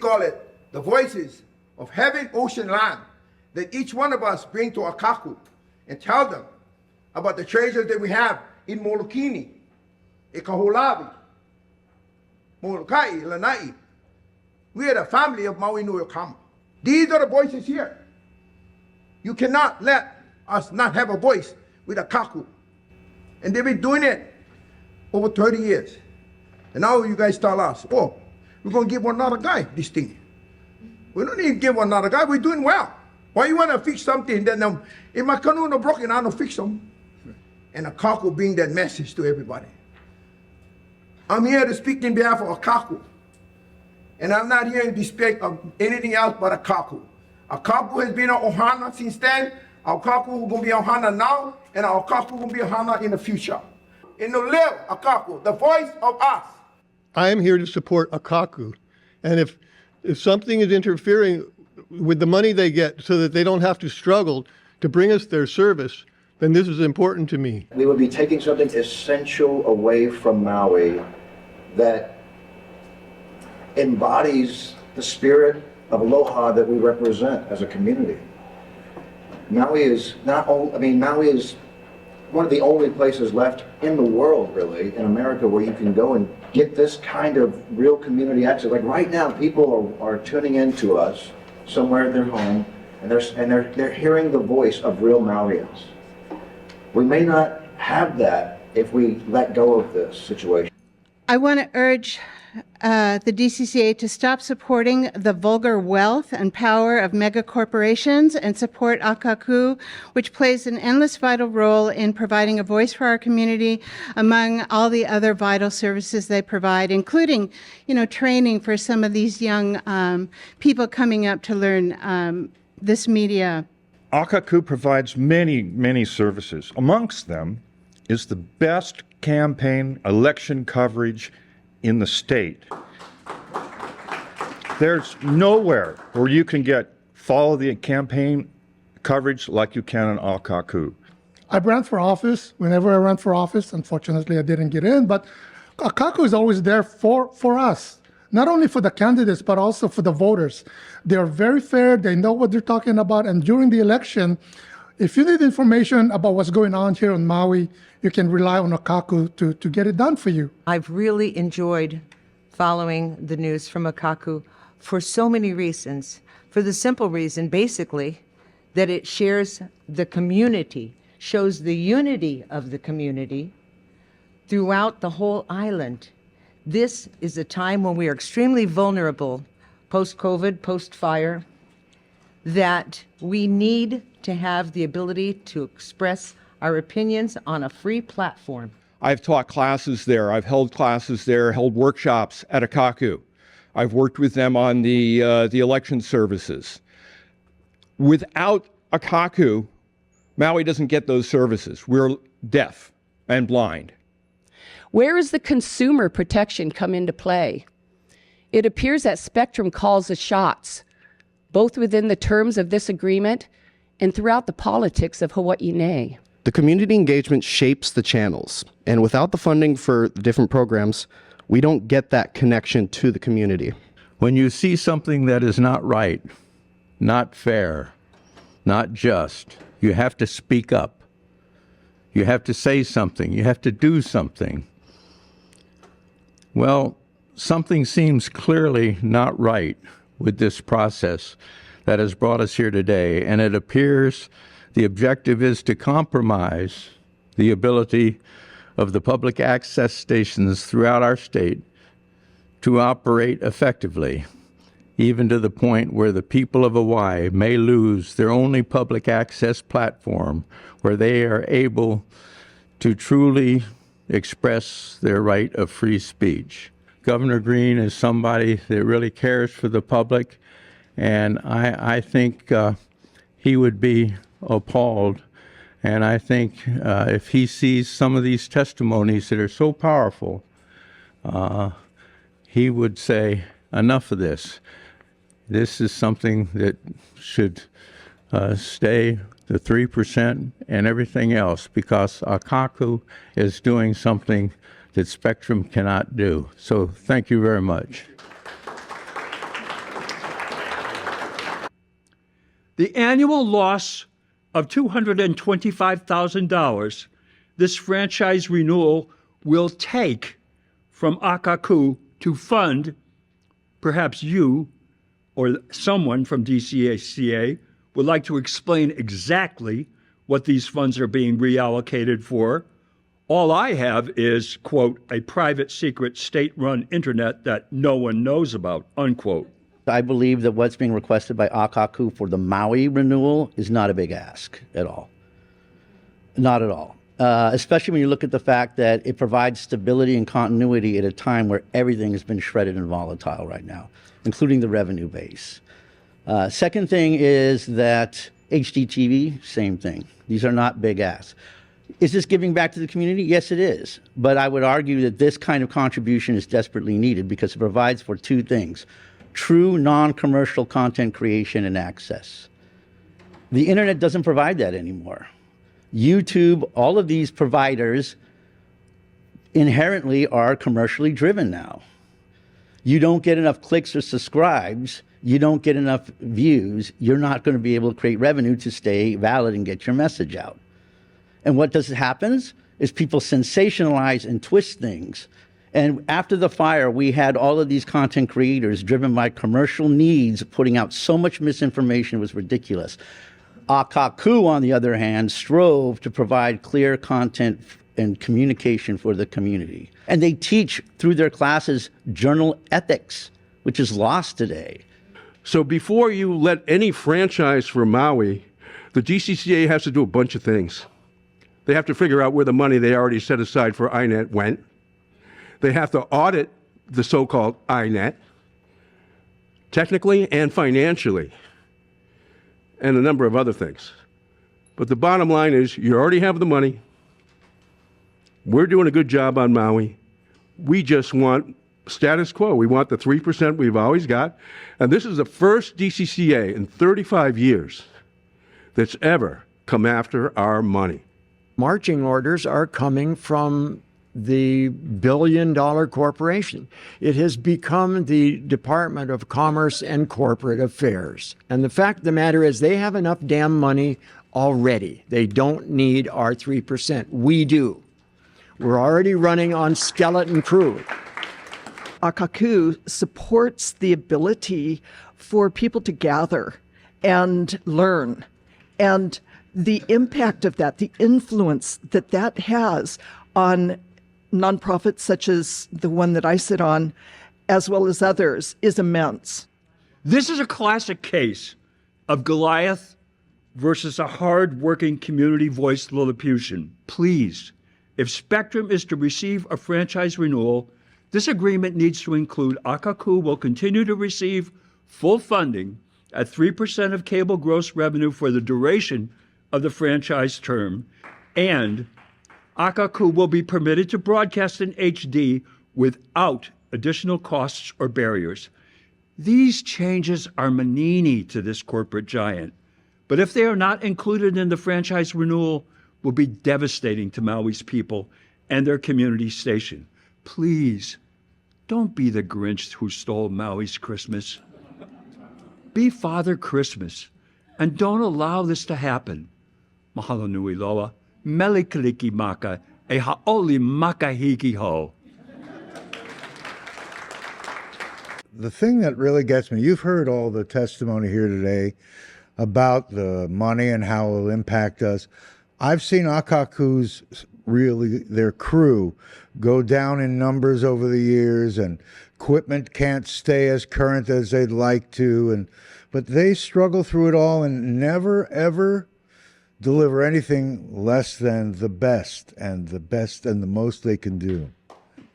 call it, the voices of heaven, ocean, land, that each one of us bring to Akaku and tell them about the treasures that we have in Molokini, Ikaholavi, Molokai, Lanai. We are the family of Maui Nui Okama. These are the voices here. You cannot let us not have a voice with Akaku. And they've been doing it over 30 years. And now you guys tell us, oh, we're going to give one another guy this thing. We don't need to give one another guy. We're doing well. Why you want to fix something that if my canoe no broken, I don't fix them. And Akaku bring that message to everybody. I'm here to speak in behalf of Akaku. And I'm not here to speak of anything else but Akaku. Akaku has been on Ohana since then. Our Akaku is going to be Ohana now, and our Akaku will be Ohana in the future. In the live Akaku, the voice of us. I am here to support Akaku. And if something is interfering with the money they get so that they don't have to struggle to bring us their service, then this is important to me. We would be taking something essential away from Maui that embodies the spirit of aloha that we represent as a community. Maui is Maui is one of the only places left in the world, really, in America, where you can go and get this kind of real community access. Like right now, people are tuning in to us somewhere at their home, and they're hearing the voice of real Mauians. We may not have that if we let go of this situation. I want to urge the DCCA to stop supporting the vulgar wealth and power of mega corporations and support Akaku, which plays an endless vital role in providing a voice for our community among all the other vital services they provide, including, training for some of these young people coming up to learn this media. Akaku provides many, many services. Amongst them is the best campaign election coverage in the state. There's nowhere where you can follow the campaign coverage like you can in Akaku. I ran for office. Whenever I ran for office, unfortunately I didn't get in, but Akaku is always there for us. Not only for the candidates, but also for the voters. They are very fair, they know what they're talking about, and during the election, if you need information about what's going on here on Maui, you can rely on Akaku to get it done for you. I've really enjoyed following the news from Akaku for so many reasons. For the simple reason, basically, that it shares the community, shows the unity of the community throughout the whole island. This is a time when we are extremely vulnerable, post-COVID, post-fire, that we need to have the ability to express our opinions on a free platform. I've taught classes there. I've held classes there, held workshops at Akaku. I've worked with them on the election services. Without Akaku, Maui doesn't get those services. We're deaf and blind. Where does the consumer protection come into play? It appears that Spectrum calls the shots, both within the terms of this agreement and throughout the politics of Hawaii Nei. The community engagement shapes the channels, and without the funding for the different programs, we don't get that connection to the community. When you see something that is not right, not fair, not just, you have to speak up. You have to say something. You have to do something. Well, something seems clearly not right with this process that has brought us here today, and it appears the objective is to compromise the ability of the public access stations throughout our state to operate effectively, even to the point where the people of Hawaii may lose their only public access platform where they are able to truly express their right of free speech. Governor Green is somebody that really cares for the public, and I think he would be appalled. And I think if he sees some of these testimonies that are so powerful, he would say, enough of this. This is something that should stay the 3% and everything else, because Akaku is doing something that Spectrum cannot do. So thank you very much. The annual loss of $225,000 this franchise renewal will take from Akaku to fund, perhaps you or someone from DCCA would like to explain exactly what these funds are being reallocated for. All I have is, quote, a private, secret, state-run internet that no one knows about, unquote. I believe that what's being requested by Akaku for the Maui renewal is not a big ask at all. Not at all. Especially when you look at the fact that it provides stability and continuity at a time where everything has been shredded and volatile right now, including the revenue base. Second thing is that HDTV, same thing. These are not big asks. Is this giving back to the community? Yes, it is. But I would argue that this kind of contribution is desperately needed because it provides for two things: true non-commercial content creation and access. The internet doesn't provide that anymore. YouTube, all of these providers inherently are commercially driven now. You don't get enough clicks or subscribes, you don't get enough views, you're not going to be able to create revenue to stay valid and get your message out. And what happens is people sensationalize and twist things. And after the fire, we had all of these content creators driven by commercial needs putting out so much misinformation, it was ridiculous. Akaku, on the other hand, strove to provide clear content and communication for the community. And they teach through their classes journal ethics, which is lost today. So before you let any franchise for Maui, the DCCA has to do a bunch of things. They have to figure out where the money they already set aside for INET went. They have to audit the so-called INET, technically and financially, and a number of other things. But the bottom line is you already have the money. We're doing a good job on Maui. We just want status quo. We want the 3% we've always got. And this is the first DCCA in 35 years that's ever come after our money. Marching orders are coming from the billion-dollar corporation. It has become the Department of Commerce and Corporate Affairs. And the fact of the matter is they have enough damn money already. They don't need our 3%. We do. We're already running on skeleton crew. Akaku supports the ability for people to gather and learn. And the impact of that, the influence that that has on nonprofits such as the one that I sit on, as well as others, is immense. This is a classic case of Goliath versus a hard-working community-voiced Lilliputian. Please, if Spectrum is to receive a franchise renewal, this agreement needs to include Akaku will continue to receive full funding at 3% of cable gross revenue for the duration of the franchise term, and Akaku will be permitted to broadcast in HD without additional costs or barriers. These changes are manini to this corporate giant, but if they are not included in the franchise renewal, will be devastating to Maui's people and their community station. Please, don't be the Grinch who stole Maui's Christmas. Be Father Christmas, and don't allow this to happen. Mahalo nui loa. Melikaliki maka e haoli makahiki ho. The thing that really gets me, you've heard all the testimony here today about the money and how it will impact us. I've seen Akaku's, really, their crew, go down in numbers over the years, and equipment can't stay as current as they'd like to, but they struggle through it all and never, ever deliver anything less than the best and the most they can do.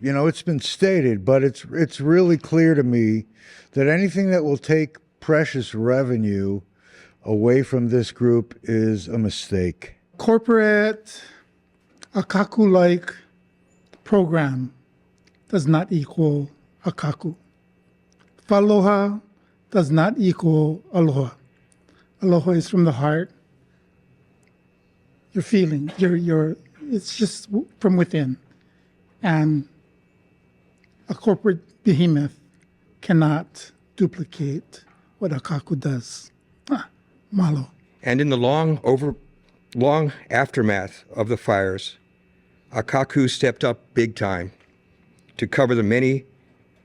You know, it's been stated, but it's really clear to me that anything that will take precious revenue away from this group is a mistake. Corporate Akaku-like program does not equal Akaku. Faloha does not equal aloha. Aloha is from the heart. Your feeling, it's just from within. And a corporate behemoth cannot duplicate what Akaku does. Malo. And in the long aftermath of the fires, Akaku stepped up big time to cover the many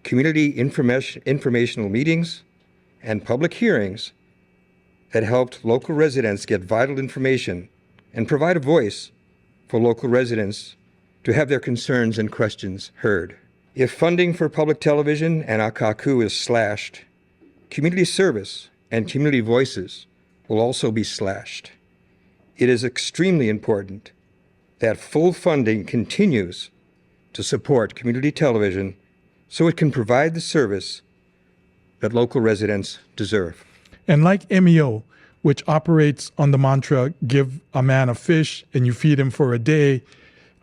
community informational meetings and public hearings that helped local residents get vital information and provide a voice for local residents to have their concerns and questions heard. If funding for public television and Akaku is slashed, community service and community voices will also be slashed. It is extremely important that full funding continues to support community television so it can provide the service that local residents deserve. And like MEO, which operates on the mantra, give a man a fish and you feed him for a day,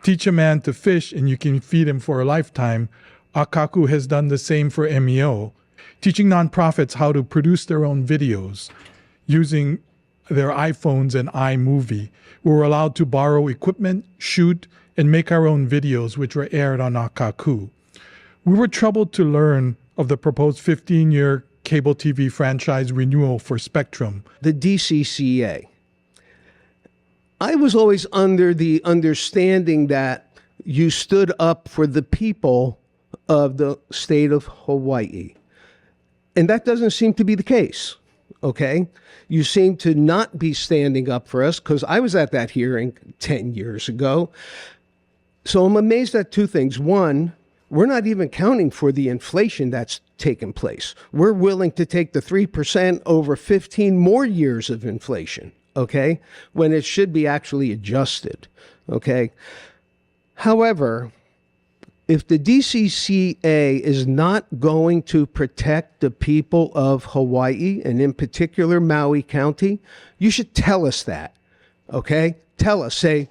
teach a man to fish and you can feed him for a lifetime, Akaku has done the same for MEO, teaching nonprofits how to produce their own videos using their iPhones and iMovie. We were allowed to borrow equipment, shoot, and make our own videos, which were aired on Akaku. We were troubled to learn of the proposed 15-year cable TV franchise renewal for Spectrum. The DCCA. I was always under the understanding that you stood up for the people of the state of Hawaii. And that doesn't seem to be the case, okay? You seem to not be standing up for us, because I was at that hearing 10 years ago. So I'm amazed at two things. One, we're not even counting for the inflation that's taken place. We're willing to take the 3% over 15 more years of inflation, okay, when it should be actually adjusted, okay? However, if the DCCA is not going to protect the people of Hawaii, and in particular Maui County, you should tell us that, okay? Tell us, say,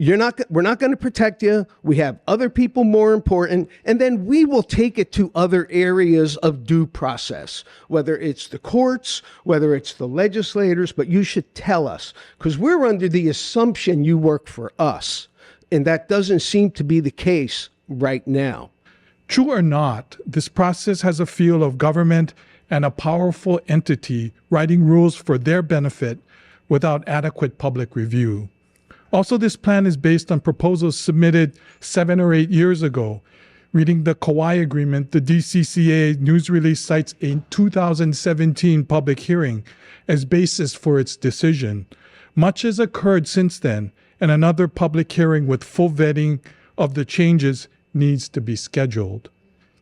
we're not going to protect you. We have other people more important, and then we will take it to other areas of due process, whether it's the courts, whether it's the legislators, but you should tell us, because we're under the assumption you work for us, and that doesn't seem to be the case right now. True or not, this process has a feel of government and a powerful entity writing rules for their benefit without adequate public review. Also, this plan is based on proposals submitted 7 or 8 years ago. Reading the Kauai Agreement, the DCCA news release cites a 2017 public hearing as basis for its decision. Much has occurred since then, and another public hearing with full vetting of the changes needs to be scheduled.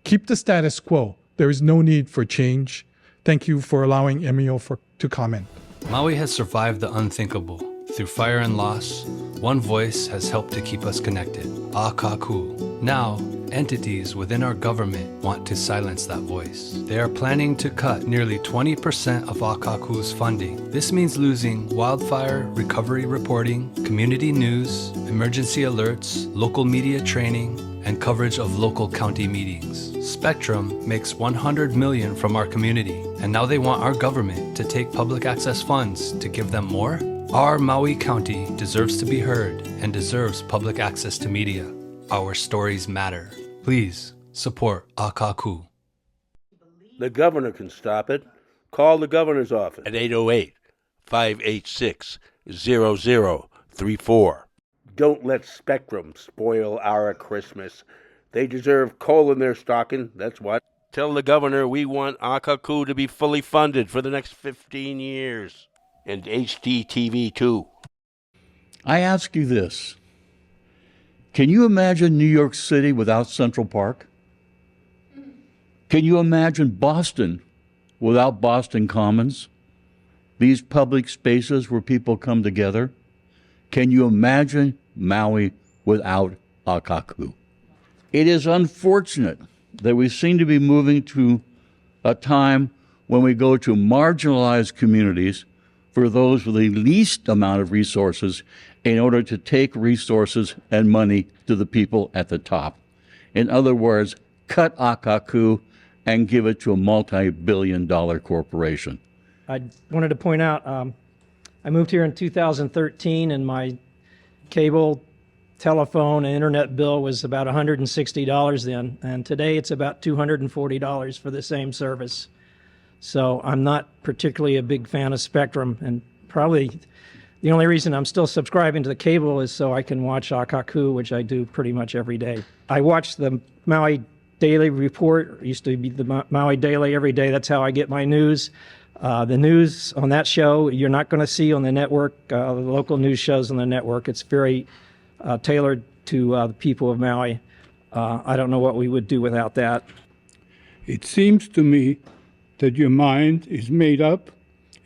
Keep the status quo. There is no need for change. Thank you for allowing MEO to comment. Maui has survived the unthinkable. Through fire and loss, one voice has helped to keep us connected, Akaku. Now, entities within our government want to silence that voice. They are planning to cut nearly 20% of Akaku's funding. This means losing wildfire recovery reporting, community news, emergency alerts, local media training, and coverage of local county meetings. Spectrum makes $100 million from our community, and now they want our government to take public access funds to give them more? Our Maui County deserves to be heard and deserves public access to media. Our stories matter. Please support Akaku. The governor can stop it. Call the governor's office at 808-586-0034. Don't let Spectrum spoil our Christmas. They deserve coal in their stocking, that's what. Tell the governor we want Akaku to be fully funded for the next 15 years. And HDTV too. I ask you this. Can you imagine New York City without Central Park? Can you imagine Boston without Boston Commons? These public spaces where people come together? Can you imagine Maui without Akaku? It is unfortunate that we seem to be moving to a time when we go to marginalized communities for those with the least amount of resources in order to take resources and money to the people at the top. In other words, cut Akaku and give it to a multi-billion-dollar corporation. I wanted to point out, I moved here in 2013 and my cable, telephone, and internet bill was about $160 then, and today it's about $240 for the same service. So I'm not particularly a big fan of Spectrum, and probably the only reason I'm still subscribing to the cable is so I can watch Akaku, which I do pretty much every day. I watch the Maui Daily Report. It used to be the Maui Daily every day. That's how I get my news. The news on that show you're not going to see on the network, the local news shows on the network. It's very tailored to the people of Maui. I don't know what we would do without that. It seems to me that your mind is made up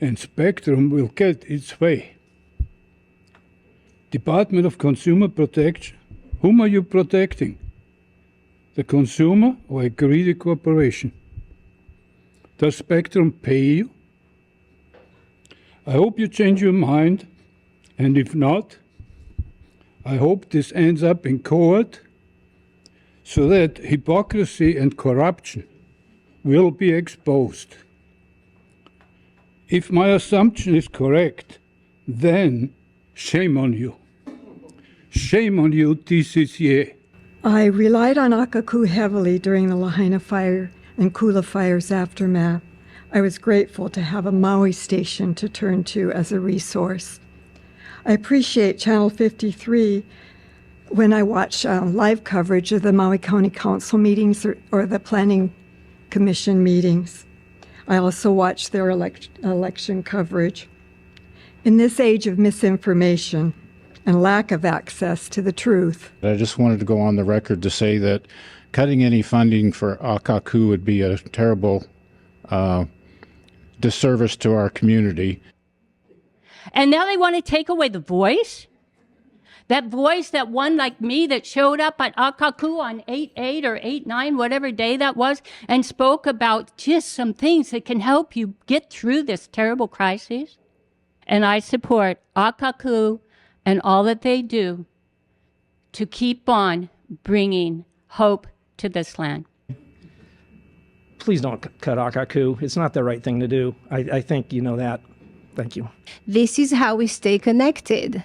and Spectrum will get its way. Department of Consumer Protection, whom are you protecting? The consumer or a greedy corporation? Does Spectrum pay you? I hope you change your mind, and if not, I hope this ends up in court so that hypocrisy and corruption will be exposed. If my assumption is correct, then shame on you. Shame on you, DCCA. I relied on Akaku heavily during the Lahaina fire and Kula fire's aftermath. I was grateful to have a Maui station to turn to as a resource. I appreciate Channel 53 when I watch live coverage of the Maui County Council meetings or the Planning Commission meetings. I also watch their election coverage. In this age of misinformation and lack of access to the truth, I just wanted to go on the record to say that cutting any funding for Akaku would be a terrible disservice to our community. And now they want to take away the voice? That voice, that one like me that showed up at Akaku on 8/8 or 8/9, whatever day that was, and spoke about just some things that can help you get through this terrible crisis. And I support Akaku and all that they do to keep on bringing hope to this land. Please don't cut Akaku. It's not the right thing to do. I think you know that. Thank you. This is how we stay connected.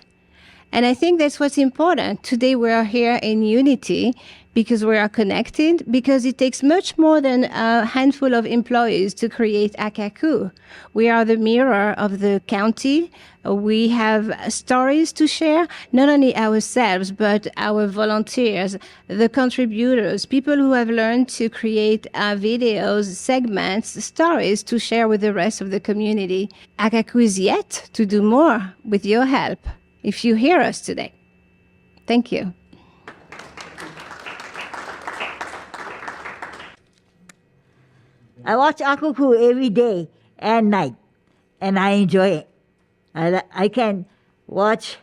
And I think that's what's important. Today we are here in unity because we are connected, because it takes much more than a handful of employees to create Akaku. We are the mirror of the county. We have stories to share, not only ourselves, but our volunteers, the contributors, people who have learned to create videos, segments, stories to share with the rest of the community. Akaku is yet to do more with your help, if you hear us today. Thank you. I watch Akaku every day and night, and I enjoy it. I can watch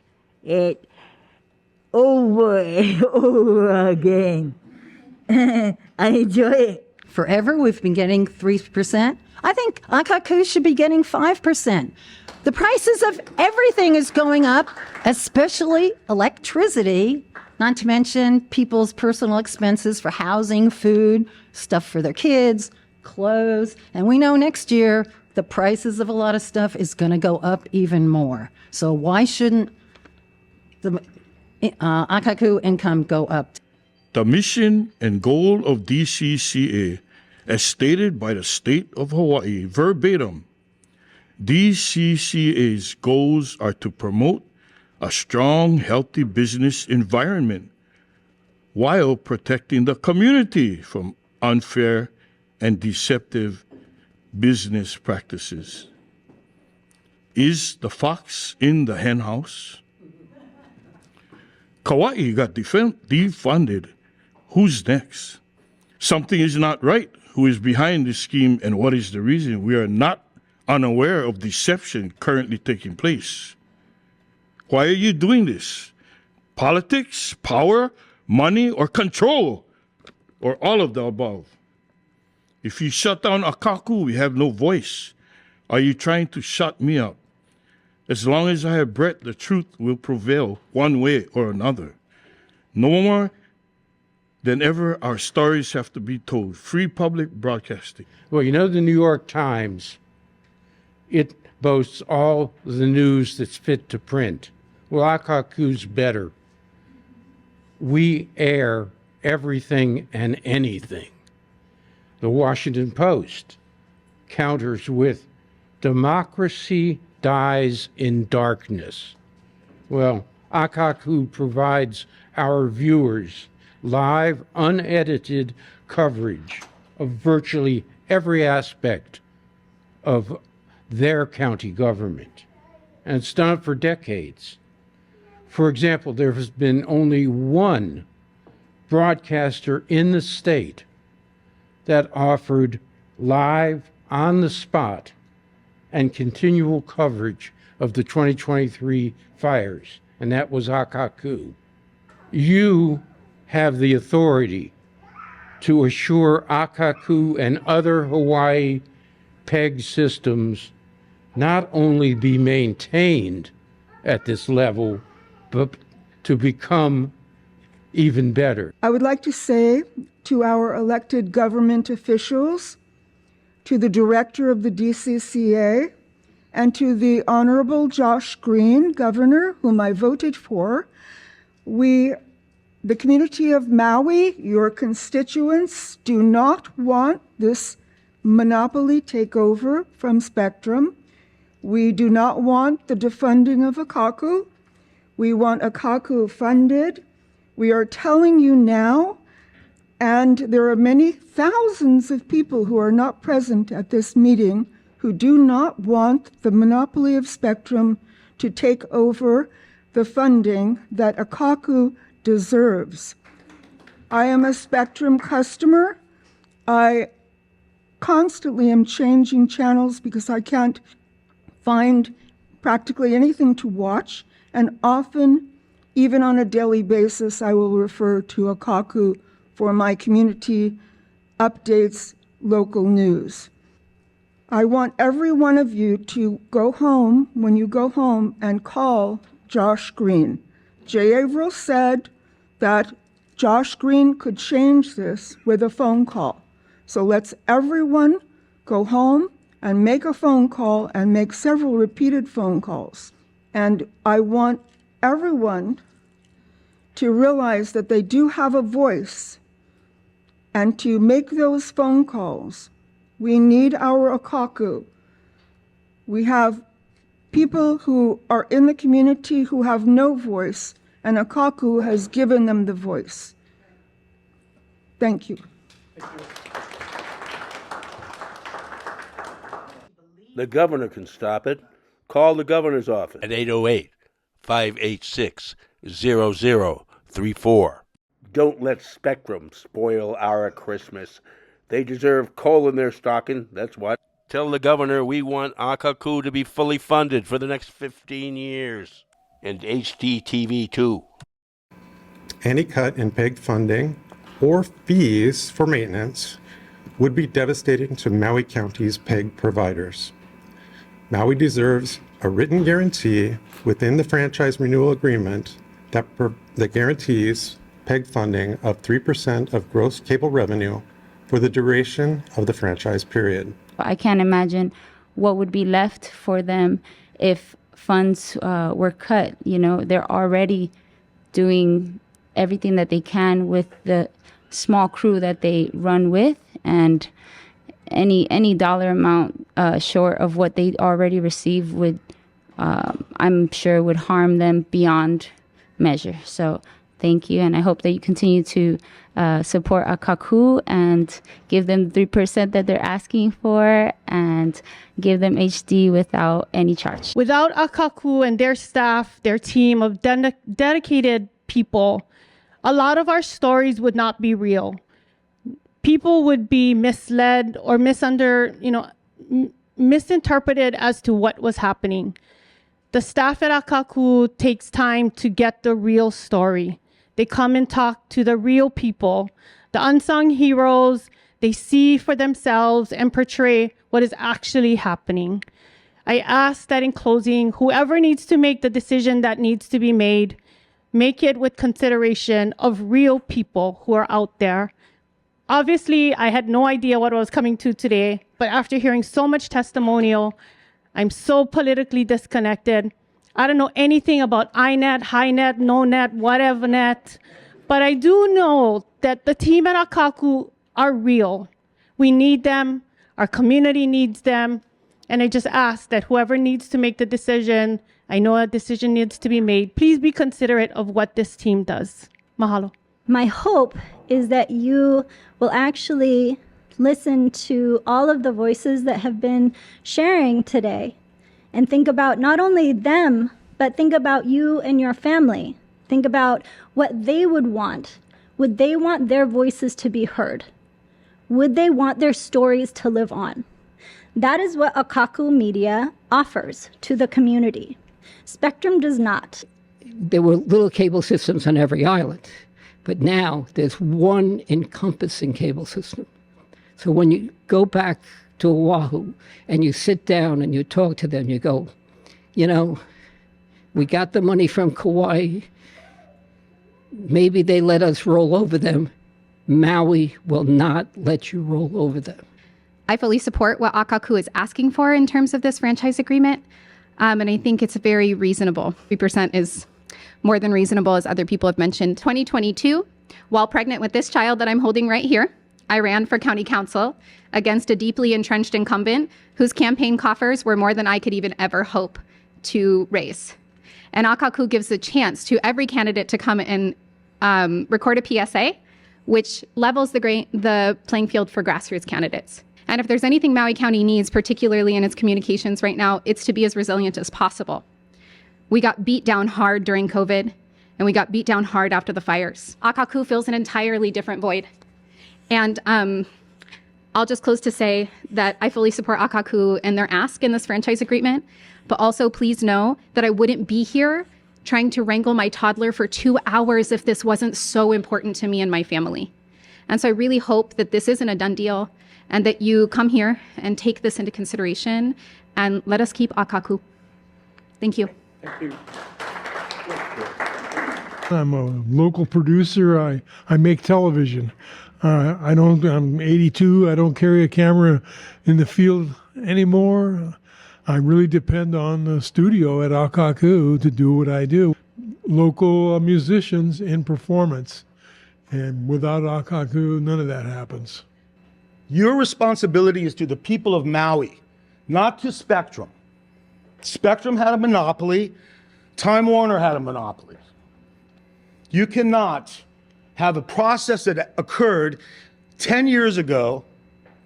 it over and over again. I enjoy it. Forever, we've been getting 3%. I think Akaku should be getting 5%. The prices of everything is going up, especially electricity, not to mention people's personal expenses for housing, food, stuff for their kids, clothes. And we know next year the prices of a lot of stuff is going to go up even more. So why shouldn't the Akaku income go up? The mission and goal of DCCA, as stated by the state of Hawaii verbatim, DCCA's goals are to promote a strong, healthy business environment while protecting the community from unfair and deceptive business practices. Is the fox in the henhouse? Kauai got defunded. Who's next? Something is not right. Who is behind this scheme and what is the reason? We are not unaware of deception currently taking place. Why are you doing this? Politics, power, money, or control? Or all of the above? If you shut down Akaku, we have no voice. Are you trying to shut me up? As long as I have breath, the truth will prevail one way or another. No more than ever, our stories have to be told. Free public broadcasting. Well, you know, the New York Times, it boasts all the news that's fit to print. Well, Akaku's better. We air everything and anything. The Washington Post counters with democracy dies in darkness. Well, Akaku provides our viewers live, unedited coverage of virtually every aspect of their county government. And it's done it for decades. For example, there has been only one broadcaster in the state that offered live, on the spot, and continual coverage of the 2023 fires, and that was Akaku. You have the authority to assure Akaku and other Hawaii PEG systems not only be maintained at this level, but to become even better. I would like to say to our elected government officials, to the director of the DCCA, and to the Honorable Josh Green, Governor, whom I voted for, the community of Maui, your constituents, do not want this monopoly takeover from Spectrum. We do not want the defunding of Akaku. We want Akaku funded. We are telling you now, and there are many thousands of people who are not present at this meeting who do not want the monopoly of Spectrum to take over the funding that Akaku deserves. I am a Spectrum customer. I constantly am changing channels because I can't find practically anything to watch, and often, even on a daily basis, I will refer to Akaku for my community updates, local news. I want every one of you to go home, when you go home, and call Josh Green. Jay Averill said that Josh Green could change this with a phone call. So let's everyone go home and make a phone call and make several repeated phone calls. And I want everyone to realize that they do have a voice and to make those phone calls. We need our Akaku. We have people who are in the community who have no voice, and Akaku has given them the voice. Thank you. The governor can stop it. Call the governor's office at 808-586-0034. Don't let Spectrum spoil our Christmas. They deserve coal in their stocking, that's what. Tell the governor we want Akaku to be fully funded for the next 15 years. And HDTV too. Any cut in PEG funding or fees for maintenance would be devastating to Maui County's PEG providers. Maui deserves a written guarantee within the franchise renewal agreement that guarantees PEG funding of 3% of gross cable revenue for the duration of the franchise period. I can't imagine what would be left for them if funds were cut. You know, they're already doing everything that they can with the small crew that they run with, and any dollar amount short of what they already receive would, I'm sure, would harm them beyond measure. So thank you, and I hope that you continue to support Akaku and give them the 3% that they're asking for, and give them HD without any charge. Without Akaku and their staff, their team of dedicated people, a lot of our stories would not be real. People would be misled or misinterpreted as to what was happening. The staff at Akaku takes time to get the real story. They come and talk to the real people, the unsung heroes. They see for themselves and portray what is actually happening. I ask that in closing, whoever needs to make the decision that needs to be made, make it with consideration of real people who are out there. Obviously, I had no idea what I was coming to today, but after hearing so much testimonial, I'm so politically disconnected. I don't know anything about iNet, HiNet, NoNet, whatever net, but I do know that the team at Akaku are real. We need them. Our community needs them. And I just ask that whoever needs to make the decision, I know a decision needs to be made, please be considerate of what this team does. Mahalo. My hope is that you will actually listen to all of the voices that have been sharing today and think about not only them, but think about you and your family. Think about what they would want. Would they want their voices to be heard? Would they want their stories to live on? That is what Akaku Media offers to the community. Spectrum does not. There were little cable systems on every island, but now there's one encompassing cable system. So when you go back to Oahu and you sit down and you talk to them, you go, you know, we got the money from Kauai. Maybe they let us roll over them. Maui will not let you roll over them. I fully support what Akaku is asking for in terms of this franchise agreement, and I think it's very reasonable. 3% is more than reasonable, as other people have mentioned. 2022, while pregnant with this child that I'm holding right here, I ran for county council against a deeply entrenched incumbent whose campaign coffers were more than I could even ever hope to raise. And Akaku gives a chance to every candidate to come and record a PSA, which levels the playing field for grassroots candidates. And if there's anything Maui County needs, particularly in its communications right now, it's to be as resilient as possible. We got beat down hard during COVID, and we got beat down hard after the fires. Akaku fills an entirely different void. And I'll just close to say that I fully support Akaku and their ask in this franchise agreement, but also please know that I wouldn't be here trying to wrangle my toddler for 2 hours if this wasn't so important to me and my family. And so I really hope that this isn't a done deal and that you come here and take this into consideration and let us keep Akaku. Thank you. Thank you. I'm a local producer. I make television. I'm 82. I don't carry a camera in the field anymore. I really depend on the studio at Akaku to do what I do. Local musicians in performance. And without Akaku, none of that happens. Your responsibility is to the people of Maui, not to Spectrum. Spectrum had a monopoly. Time Warner had a monopoly. You cannot have a process that occurred 10 years ago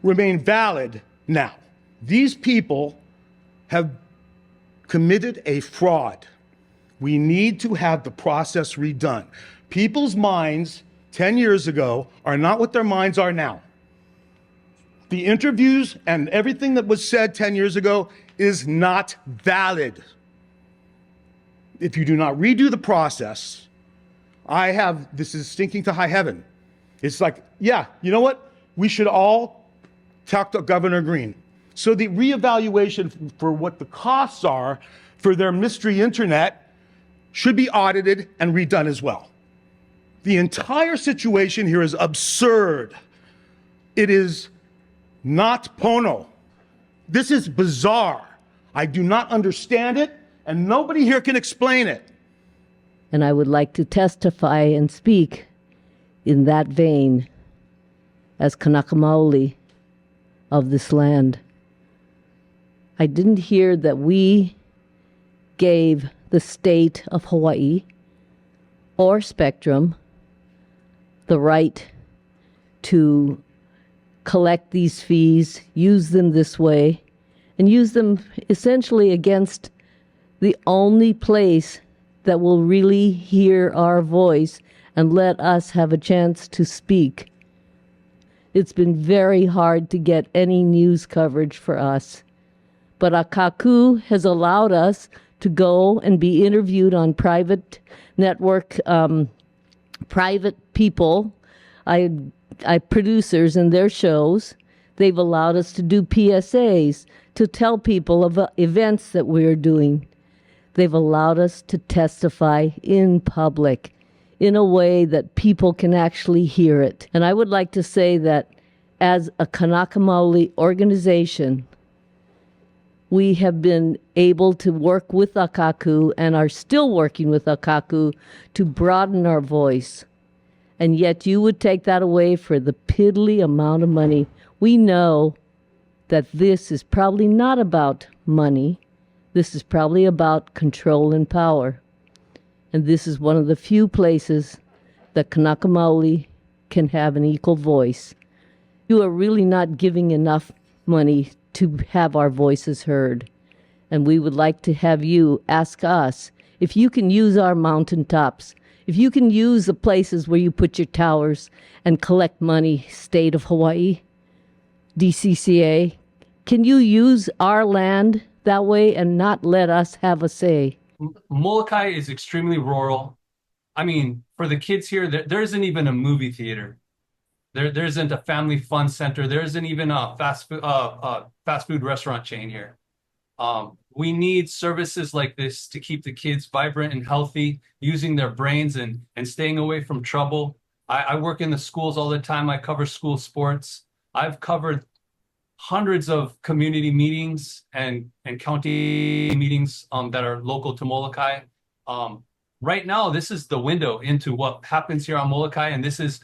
remain valid now. These people have committed a fraud. We need to have the process redone. People's minds 10 years ago are not what their minds are now. The interviews and everything that was said 10 years ago is not valid. If you do not redo the process, this is stinking to high heaven. It's like, yeah, you know what? We should all talk to Governor Green. So the reevaluation for what the costs are for their mystery internet should be audited and redone as well. The entire situation here is absurd. It is not Pono. This is bizarre. I do not understand it, and nobody here can explain it. And I would like to testify and speak in that vein as Kanaka Maoli of this land. I didn't hear that we gave the state of Hawaii or Spectrum the right to collect these fees, use them this way, and use them essentially against the only place that will really hear our voice and let us have a chance to speak. It's been very hard to get any news coverage for us. But Akaku has allowed us to go and be interviewed on private network, private people, producers and their shows. They've allowed us to do PSAs, to tell people of events that we're doing. They've allowed us to testify in public in a way that people can actually hear it. And I would like to say that as a Kanaka Maoli organization, we have been able to work with Akaku and are still working with Akaku to broaden our voice. And yet you would take that away for the piddly amount of money. We know that this is probably not about money. This is probably about control and power. And this is one of the few places that Kanaka Maoli can have an equal voice. You are really not giving enough money to have our voices heard. And we would like to have you ask us if you can use our mountaintops, if you can use the places where you put your towers and collect money, state of Hawaii, DCCA, can you use our land that way and not let us have a say? Molokai is extremely rural. I mean, for the kids here, there isn't even a movie theater. There isn't a family fun center. There isn't even a fast food restaurant chain here. We need services like this to keep the kids vibrant and healthy, using their brains and staying away from trouble. I work in the schools all the time. I cover school sports. I've covered hundreds of community meetings and county meetings that are local to Molokai. Right now, this is the window into what happens here on Molokai, and this is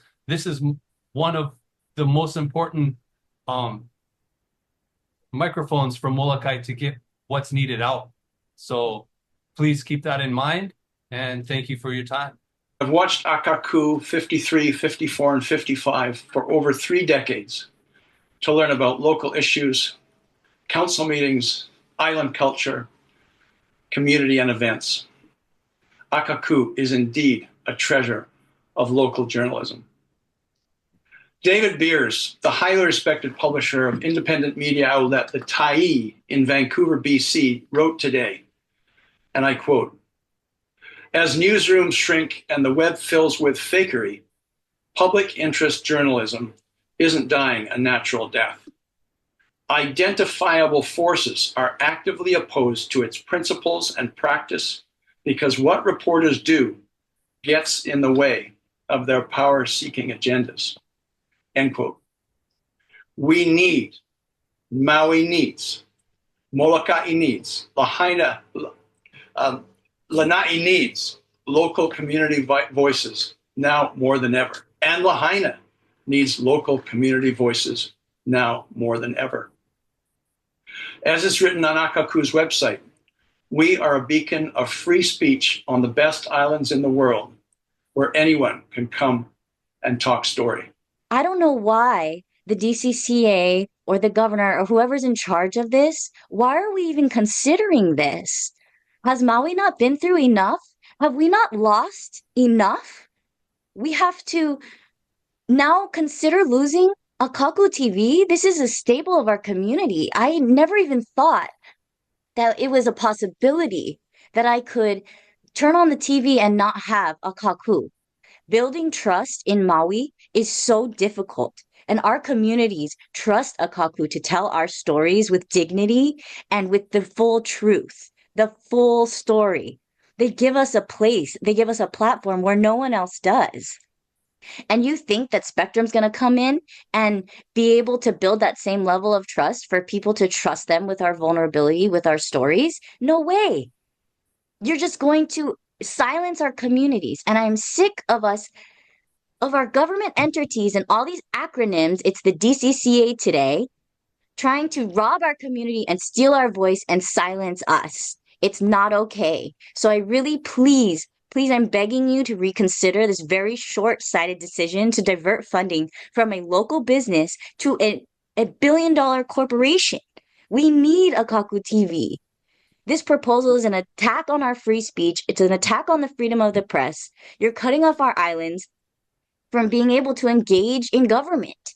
one of the most important microphones for Molokai to get what's needed out. So please keep that in mind, and thank you for your time. I've watched Akaku 53, 54, and 55 for over 3 decades to learn about local issues, council meetings, island culture, community, and events. Akaku is indeed a treasure of local journalism. David Beers, the highly respected publisher of independent media outlet The Tyee in Vancouver, BC, wrote today, and I quote, "As newsrooms shrink and the web fills with fakery, public interest journalism isn't dying a natural death. Identifiable forces are actively opposed to its principles and practice because what reporters do gets in the way of their power-seeking agendas." End quote. We need, Maui needs, Molokai needs, Lahaina, Lanai needs local community voices now more than ever. And Lahaina needs local community voices now more than ever. As is written on Akaku's website, we are a beacon of free speech on the best islands in the world where anyone can come and talk story. I don't know why the DCCA or the governor or whoever's in charge of this, why are we even considering this? Has Maui not been through enough? Have we not lost enough? We have to now consider losing Akaku TV. This is a staple of our community. I never even thought that it was a possibility that I could turn on the TV and not have Akaku. Building trust in Maui is so difficult, and our communities trust Akaku to tell our stories with dignity and with the full truth, the full story. They give us a place, they give us a platform where no one else does. And you think that Spectrum's going to come in and be able to build that same level of trust for people to trust them with our vulnerability, with our stories? No way. You're just going to silence our communities. And I'm sick of us, of our government entities and all these acronyms. It's the DCCA today, trying to rob our community and steal our voice and silence us. It's not okay. So I really, please, I'm begging you to reconsider this very short-sighted decision to divert funding from a local business to a billion-dollar corporation. We need Akaku TV. This proposal is an attack on our free speech. It's an attack on the freedom of the press. You're cutting off our islands from being able to engage in government.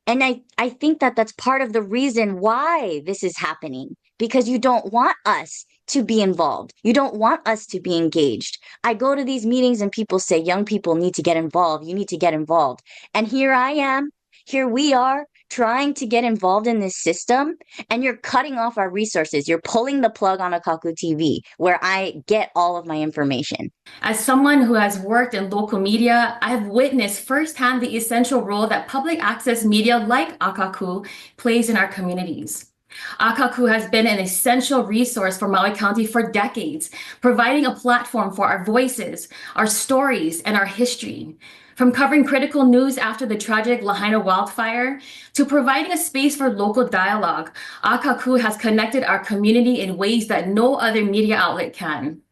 And I think that that's part of the reason why this is happening, because you don't want us to be involved. You don't want us to be engaged. I go to these meetings and people say, young people need to get involved. You need to get involved. And here I am, here we are, trying to get involved in this system, and you're cutting off our resources. You're pulling the plug on Akaku TV, where I get all of my information. As someone who has worked in local media, I've witnessed firsthand the essential role that public access media like Akaku plays in our communities. Akaku has been an essential resource for Maui County for decades, providing a platform for our voices, our stories, and our history. From covering critical news after the tragic Lahaina wildfire to providing a space for local dialogue, Akaku has connected our community in ways that no other media outlet can.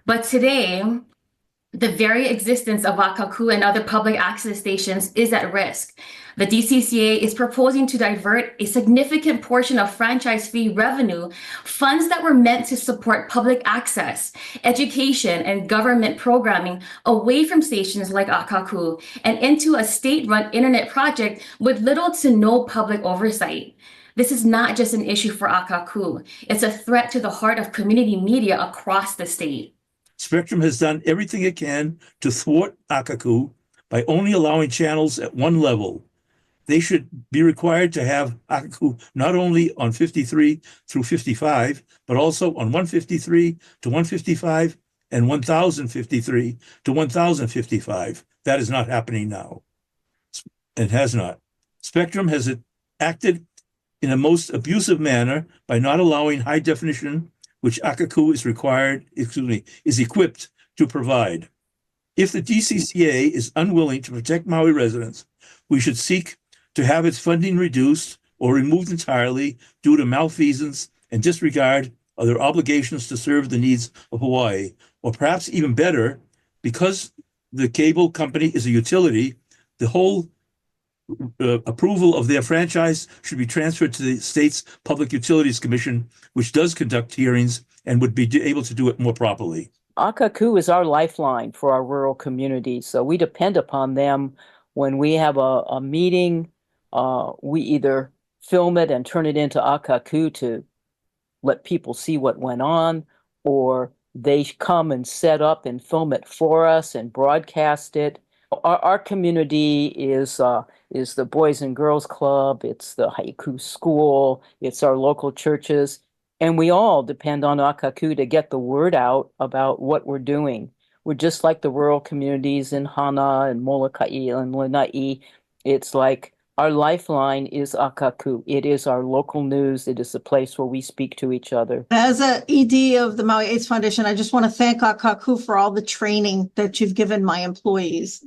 But today, the very existence of Akaku and other public access stations is at risk. The DCCA is proposing to divert a significant portion of franchise fee revenue, funds that were meant to support public access, education, and government programming away from stations like Akaku and into a state-run internet project with little to no public oversight. This is not just an issue for Akaku. It's a threat to the heart of community media across the state. Spectrum has done everything it can to thwart Akaku by only allowing channels at one level. They should be required to have Akaku not only on 53 through 55, but also on 153 to 155 and 1053 to 1055. That is not happening now. It has not. Spectrum has acted in a most abusive manner by not allowing high definition, which Akaku is equipped to provide. If the DCCA is unwilling to protect Maui residents, we should seek to have its funding reduced or removed entirely due to malfeasance and disregard of their obligations to serve the needs of Hawaii. Or perhaps even better, because the cable company is a utility, the whole approval of their franchise should be transferred to the state's Public Utilities Commission, which does conduct hearings and would be able to do it more properly. Akaku is our lifeline for our rural communities, so we depend upon them. When we have a meeting, we either film it and turn it into Akaku to let people see what went on, or they come and set up and film it for us and broadcast it. Our community is the Boys and Girls Club, it's the Haiku School, it's our local churches, and we all depend on Akaku to get the word out about what we're doing. We're just like the rural communities in Hana and Molokai and Lanai. It's like our lifeline is Akaku. It is our local news. It is the place where we speak to each other. As an ED of the Maui AIDS Foundation, I just want to thank Akaku for all the training that you've given my employees.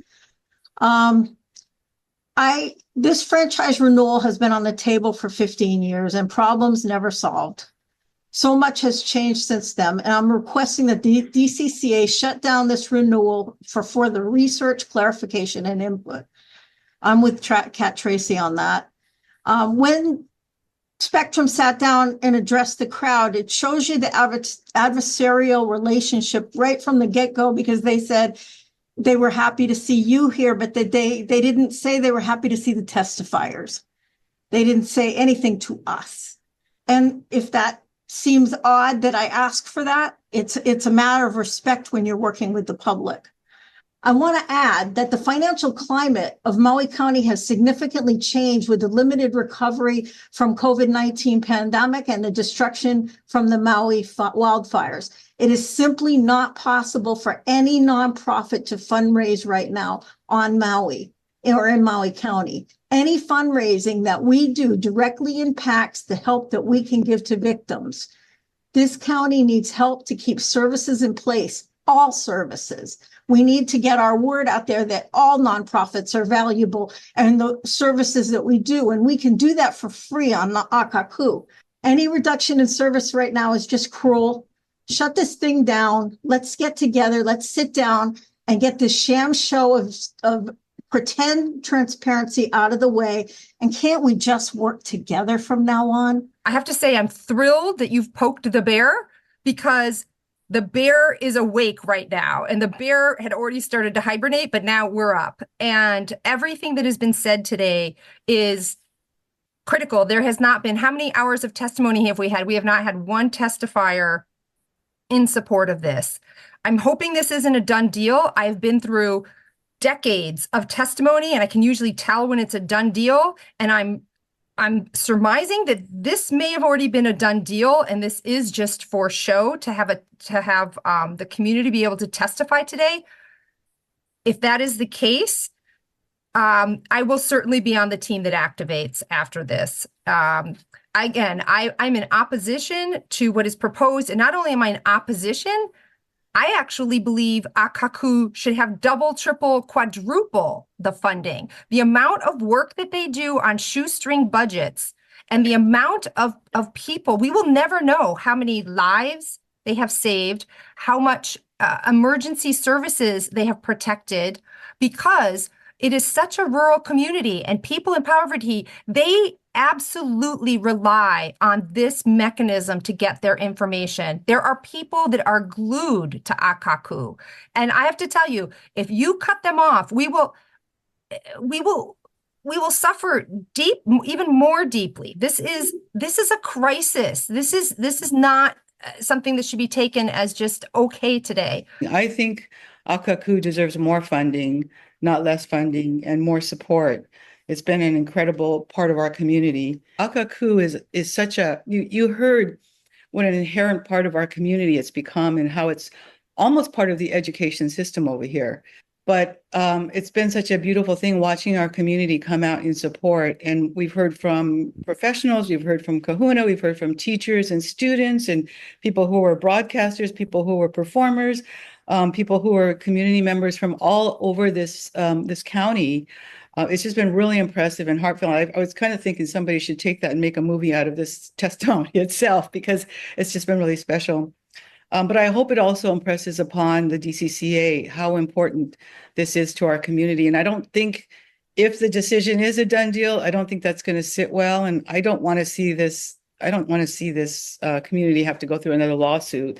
This franchise renewal has been on the table for 15 years and problems never solved. So much has changed since then, and I'm requesting that the DCCA shut down this renewal for further research, clarification, and input. I'm with Kat Tracy on that. When Spectrum sat down and addressed the crowd, it shows you the adversarial relationship right from the get-go, because they said they were happy to see you here, but they didn't say they were happy to see the testifiers. They didn't say anything to us. And if that seems odd that I ask for that, it's a matter of respect when you're working with the public. I want to add that the financial climate of Maui County has significantly changed with the limited recovery from COVID-19 pandemic and the destruction from the Maui wildfires. It is simply not possible for any nonprofit to fundraise right now on Maui or in Maui County. Any fundraising that we do directly impacts the help that we can give to victims. This county needs help to keep services in place, all services. We need to get our word out there that all nonprofits are valuable and the services that we do, and we can do that for free on Akaku. Any reduction in service right now is just cruel. Shut this thing down. Let's get together. Let's sit down and get this sham show of pretend transparency out of the way. And can't we just work together from now on? I have to say, I'm thrilled that you've poked the bear, because the bear is awake right now, and the bear had already started to hibernate, but now we're up. And everything that has been said today is critical. There has not been, how many hours of testimony have we had? We have not had one testifier in support of this. I'm hoping this isn't a done deal. I've been through decades of testimony, and I can usually tell when it's a done deal. And I'm surmising that this may have already been a done deal, and this is just for show to have the community be able to testify today. If that is the case, I will certainly be on the team that activates after this. again, I'm in opposition to what is proposed. And not only am I in opposition, I actually believe Akaku should have double, triple, quadruple the funding. The amount of work that they do on shoestring budgets and the amount of people, we will never know how many lives they have saved, how much emergency services they have protected, because it is such a rural community and people in poverty, they absolutely rely on this mechanism to get their information. There are people that are glued to Akaku. And I have to tell you, if you cut them off, we will suffer even more deeply. This is a crisis. This is not something that should be taken as just okay today. I think Akaku deserves more funding, not less funding, and more support. It's been an incredible part of our community. Akaku is such a, you heard what an inherent part of our community it's become and how it's almost part of the education system over here. But it's been such a beautiful thing watching our community come out in support. And we've heard from professionals, we've heard from Kahuna, we've heard from teachers and students and people who were broadcasters, people who were performers, people who are community members from all over this county. It's just been really impressive and heartfelt. I was kind of thinking somebody should take that and make a movie out of this testimony itself, because it's just been really special. But I hope it also impresses upon the DCCA how important this is to our community. And I don't think, if the decision is a done deal, I don't think that's going to sit well. And I don't want to see this. I don't want to see this community have to go through another lawsuit.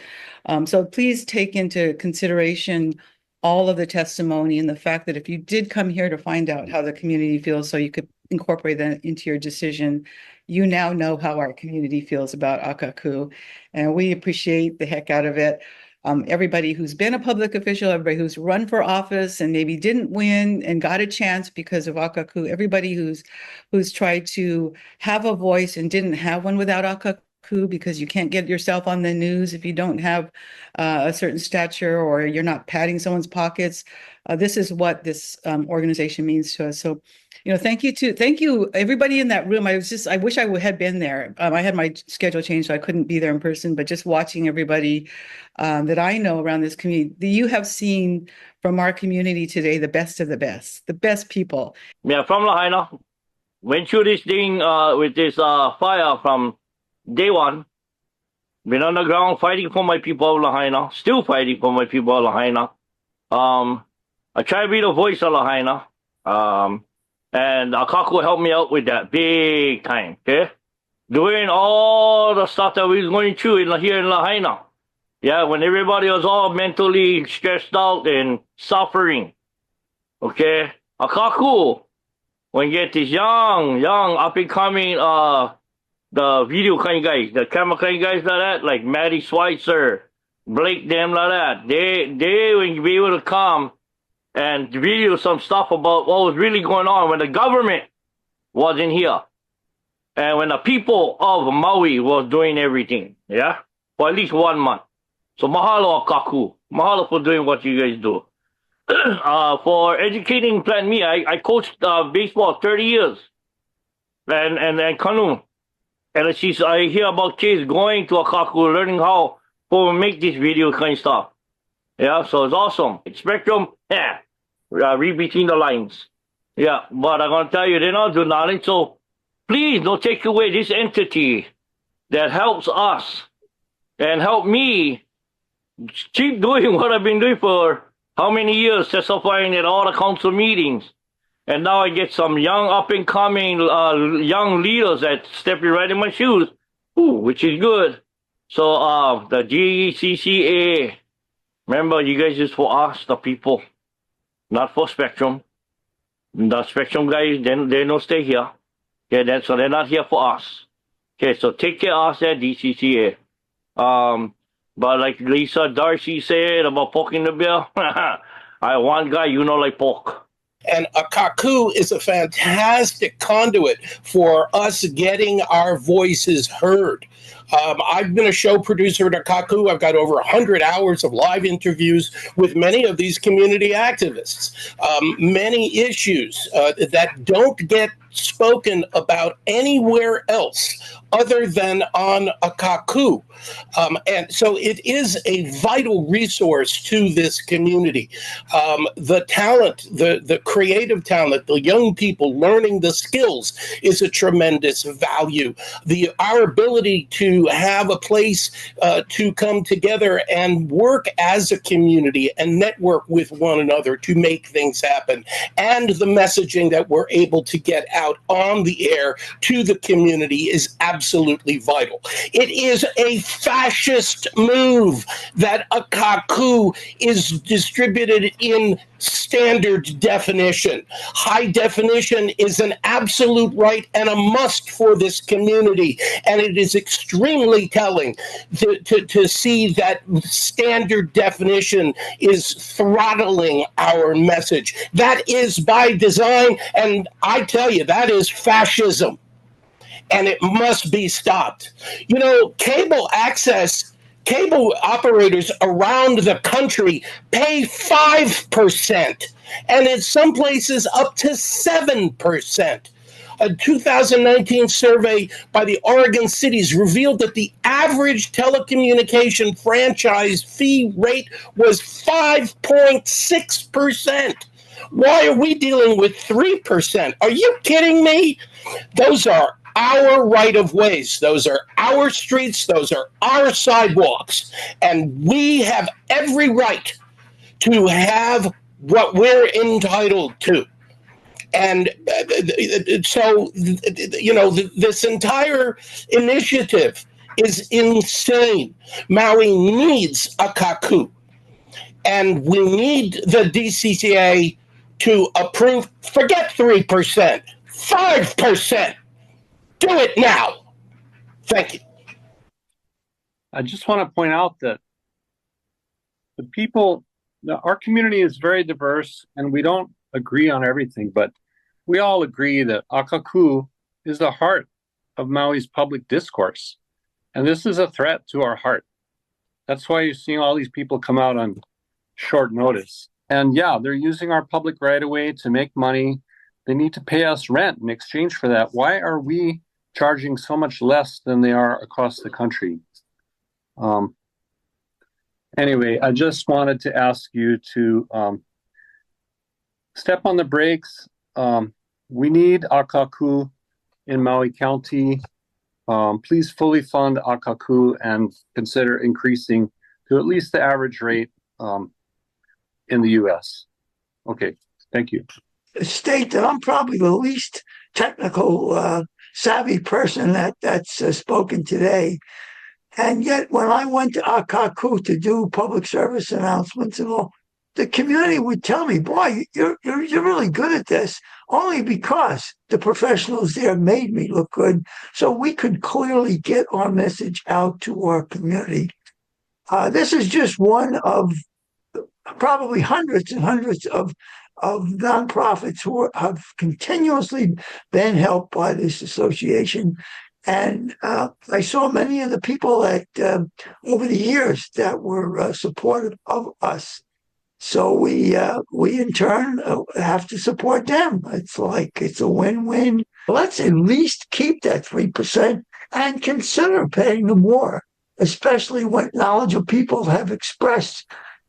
So please take into consideration all of the testimony and the fact that if you did come here to find out how the community feels so you could incorporate that into your decision, you now know how our community feels about Akaku, and we appreciate the heck out of it. Everybody who's been a public official, everybody who's run for office and maybe didn't win and got a chance because of Akaku, everybody who's tried to have a voice and didn't have one without Akaku, because you can't get yourself on the news if you don't have a certain stature or you're not padding someone's pockets. This is what this organization means to us. So, thank you everybody in that room. I wish I had been there. I had my schedule changed, so I couldn't be there in person, but just watching everybody that I know around this community, you have seen from our community today, the best of the best people. Yeah, from Lahaina, went through this thing with this fire from day one. Been on the ground fighting for my people of Lahaina, still fighting for my people of Lahaina. I try to be the voice of Lahaina. And Akaku helped me out with that big time, okay? Doing all the stuff that we was going through here in Lahaina. Yeah, when everybody was all mentally stressed out and suffering, okay? Akaku, when you get this young, up-and-coming, the video kind of guys, the camera kind of guys like that, like Maddie Schweitzer, Blake, them like that, they will be able to come and video some stuff about what was really going on when the government wasn't here. And when the people of Maui was doing everything, yeah? For at least 1 month. So mahalo Akaku. Mahalo for doing what you guys do. For educating Plant Me, I coached baseball 30 years. And Kanu. And I hear about kids going to Akaku, learning how to make this video kind of stuff. Yeah, so it's awesome. Spectrum, yeah. Read between the lines. Yeah, but I'm going to tell you, they're not doing nothing. So please don't take away this entity that helps us and help me keep doing what I've been doing for how many years, testifying at all the council meetings. And now I get some young up-and-coming young leaders that step right in my shoes, which is good. So the DCCA, remember, you guys is for us, the people. Not for Spectrum. The Spectrum guys, they don't stay here. Okay, so they're not here for us. Okay, so take care of us at DCCA. But like Lisa Darcy said about poking the bear, I one guy, like pork. And Akaku is a fantastic conduit for us getting our voices heard. I've been a show producer at Akaku. I've got over 100 hours of live interviews with many of these community activists. Many issues that don't get spoken about anywhere else other than on Akaku. And so it is a vital resource to this community. The talent, the creative talent, the young people learning the skills is a tremendous value. Our ability to have a place to come together and work as a community and network with one another to make things happen, and the messaging that we're able to get out on the air to the community is absolutely vital. It is a fascist move that Akaku is distributed in standard definition. High definition is an absolute right and a must for this community, and it is extremely telling to see that standard definition is throttling our message. That is by design, and I tell you, that is fascism, and it must be stopped. You know, cable operators around the country pay 5%, and in some places up to 7%. A 2019 survey by the Oregon cities revealed that the average telecommunication franchise fee rate was 5.6%. Why are we dealing with 3%? Are you kidding me? Those are our right-of-ways. Those are our streets. Those are our sidewalks. And we have every right to have what we're entitled to. And so, you know, this entire initiative is insane. Maui needs Akaku. And we need the DCCA to approve, forget 3%, 5%. Do it now. Thank you. I just want to point out that the people, our community is very diverse, and we don't agree on everything, but we all agree that Akaku is the heart of Maui's public discourse. And this is a threat to our heart. That's why you're seeing all these people come out on short notice. And yeah, they're using our public right away to make money. They need to pay us rent in exchange for that. Why are we charging so much less than they are across the country? Anyway, I just wanted to ask you to step on the brakes. We need Akaku in Maui County. Please fully fund Akaku and consider increasing to at least the average rate in the U.S. Okay, thank you. State that I'm probably the least technical savvy person that's spoken today. And yet when I went to Akaku to do public service announcements and all, the community would tell me, boy, you're really good at this, only because the professionals there made me look good. So we could clearly get our message out to our community. This is just one of probably hundreds and hundreds of nonprofits who have continuously been helped by this association. And I saw many of the people that over the years that were supportive of us. So we in turn have to support them. It's like it's a win-win. Let's at least keep that 3% and consider paying them more, especially when knowledgeable people have expressed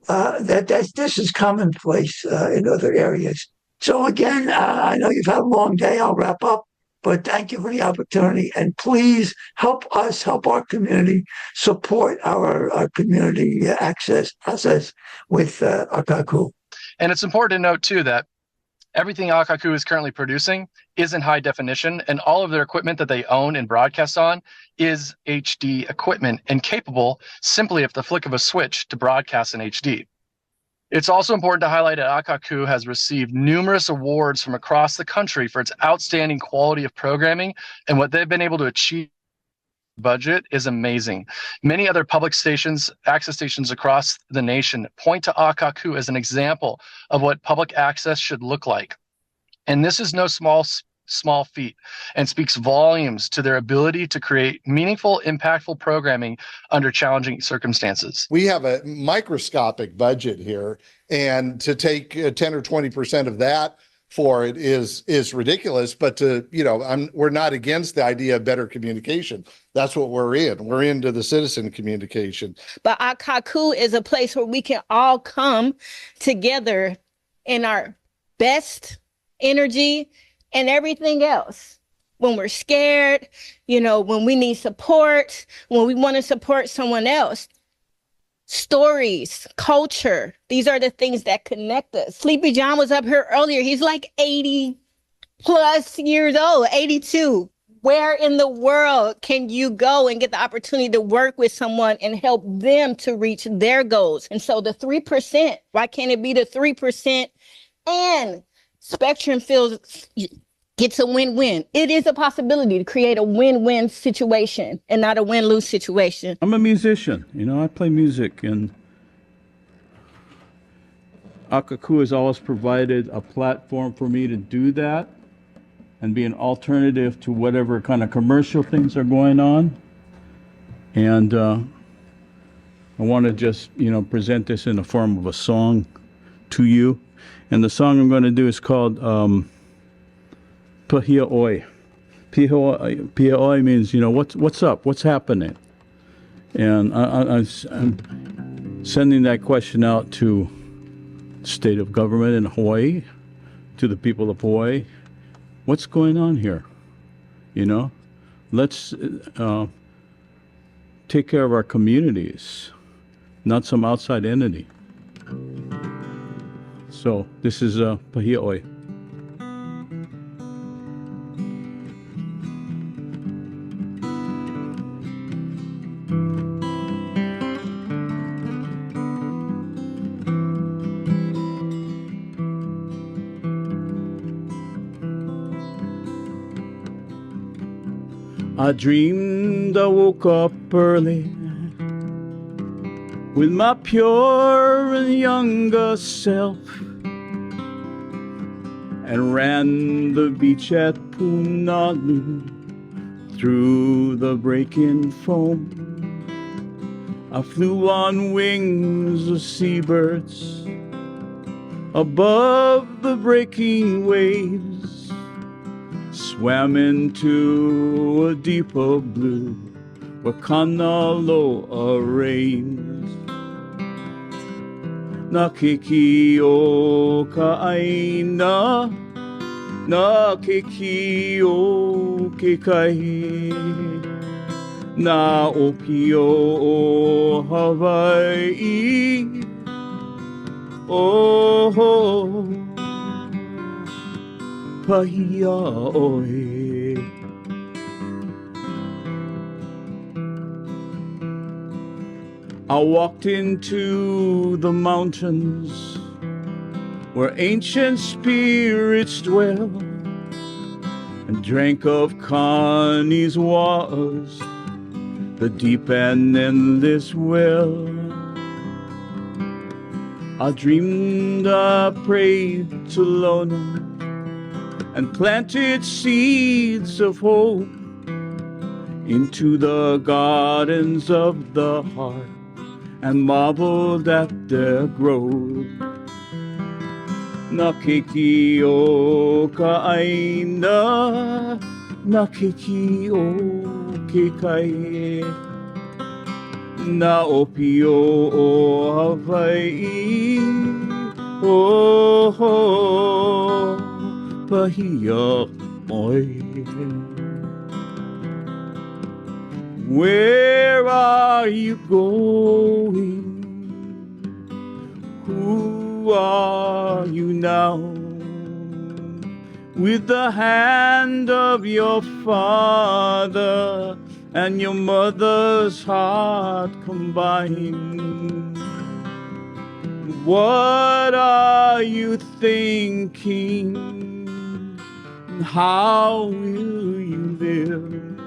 that this is commonplace in other areas. So again, I know you've had a long day. I'll wrap up. But thank you for the opportunity, and please help us, help our community, support our community access process with Akaku. And it's important to note, too, that everything Akaku is currently producing is in high definition, and all of their equipment that they own and broadcast on is HD equipment and capable simply of the flick of a switch to broadcast in HD. It's also important to highlight that Akaku has received numerous awards from across the country for its outstanding quality of programming, and what they've been able to achieve budget is amazing. Many other public stations, access stations across the nation point to Akaku as an example of what public access should look like. And this is no small small feat and speaks volumes to their ability to create meaningful, impactful programming under challenging circumstances. We have a microscopic budget here, and to take 10 or 20% of that for it is ridiculous. But we're not against the idea of better communication. That's what we're in. We're into the citizen communication. But Akaku is a place where we can all come together in our best energy and everything else. When we're scared, when we need support, when we want to support someone else. Stories, culture, these are the things that connect us. Sleepy John was up here earlier. He's like 80 plus years old, 82. Where in the world can you go and get the opportunity to work with someone and help them to reach their goals? And so the 3%, why can't it be the 3%? And Spectrum gets a win-win. It is a possibility to create a win-win situation and not a win-lose situation. I'm a musician, I play music, and Akaku has always provided a platform for me to do that and be an alternative to whatever kind of commercial things are going on. And I want to just, present this in the form of a song to you. And the song I'm going to do is called Pahia Oi. Pahia Oi means, what's up? What's happening? And I'm sending that question out to the state of government in Hawaii, to the people of Hawaii. What's going on here? Let's take care of our communities, not some outside entity. So this is Pahia Oi. I dreamed I woke up early with my pure and younger self and ran the beach at Punaluu through the breaking foam. I flew on wings of seabirds above the breaking waves, swam into a deeper blue where Kanaloa reigns. Na kiki o ka'aina, na kiki o ke kahi, na opio o Hawaii, oh, Pahia Oi. I walked into the mountains where ancient spirits dwell and drank of Connie's waters, the deep and endless well. I dreamed I prayed to Lona and planted seeds of hope into the gardens of the heart and marveled at their growth. Na kiki o ka'aina, na kiki o ke kai, na opio o Hawaii, oh, Pahia Oi. Where are you going? Who are you now? With the hand of your father and your mother's heart combined, what are you thinking? How will you live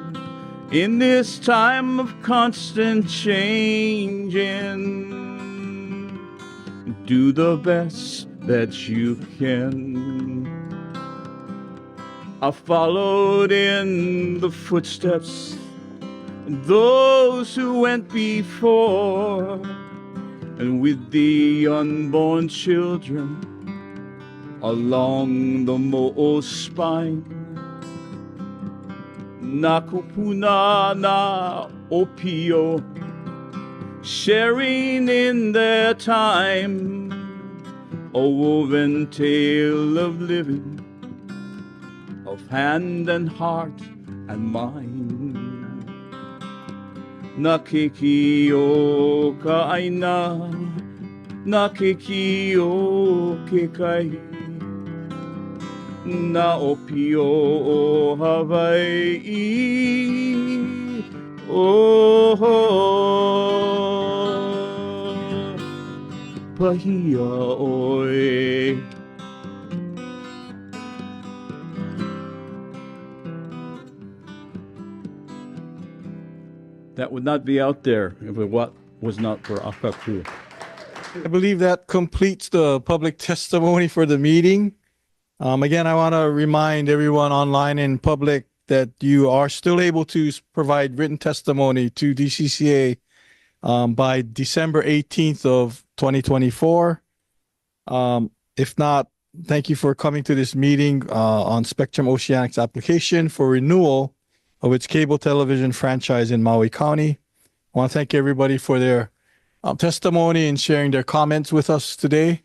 in this time of constant changing? Do the best that you can. I followed in the footsteps of those who went before, and with the unborn children along the mo'o spine, nakupuna na opio, sharing in their time a woven tale of living, of hand and heart and mind. Nakiki o ka'aina, nakiki o kekai, na opio o Hawaii, oh, pahia oe. That would not be out there if it was not for Akaku. I believe that completes the public testimony for the meeting. Again, I want to remind everyone online and public that you are still able to provide written testimony to DCCA by December 18th of 2024. If not, thank you for coming to this meeting on Spectrum Oceanics application for renewal of its cable television franchise in Maui County. I want to thank everybody for their testimony and sharing their comments with us today.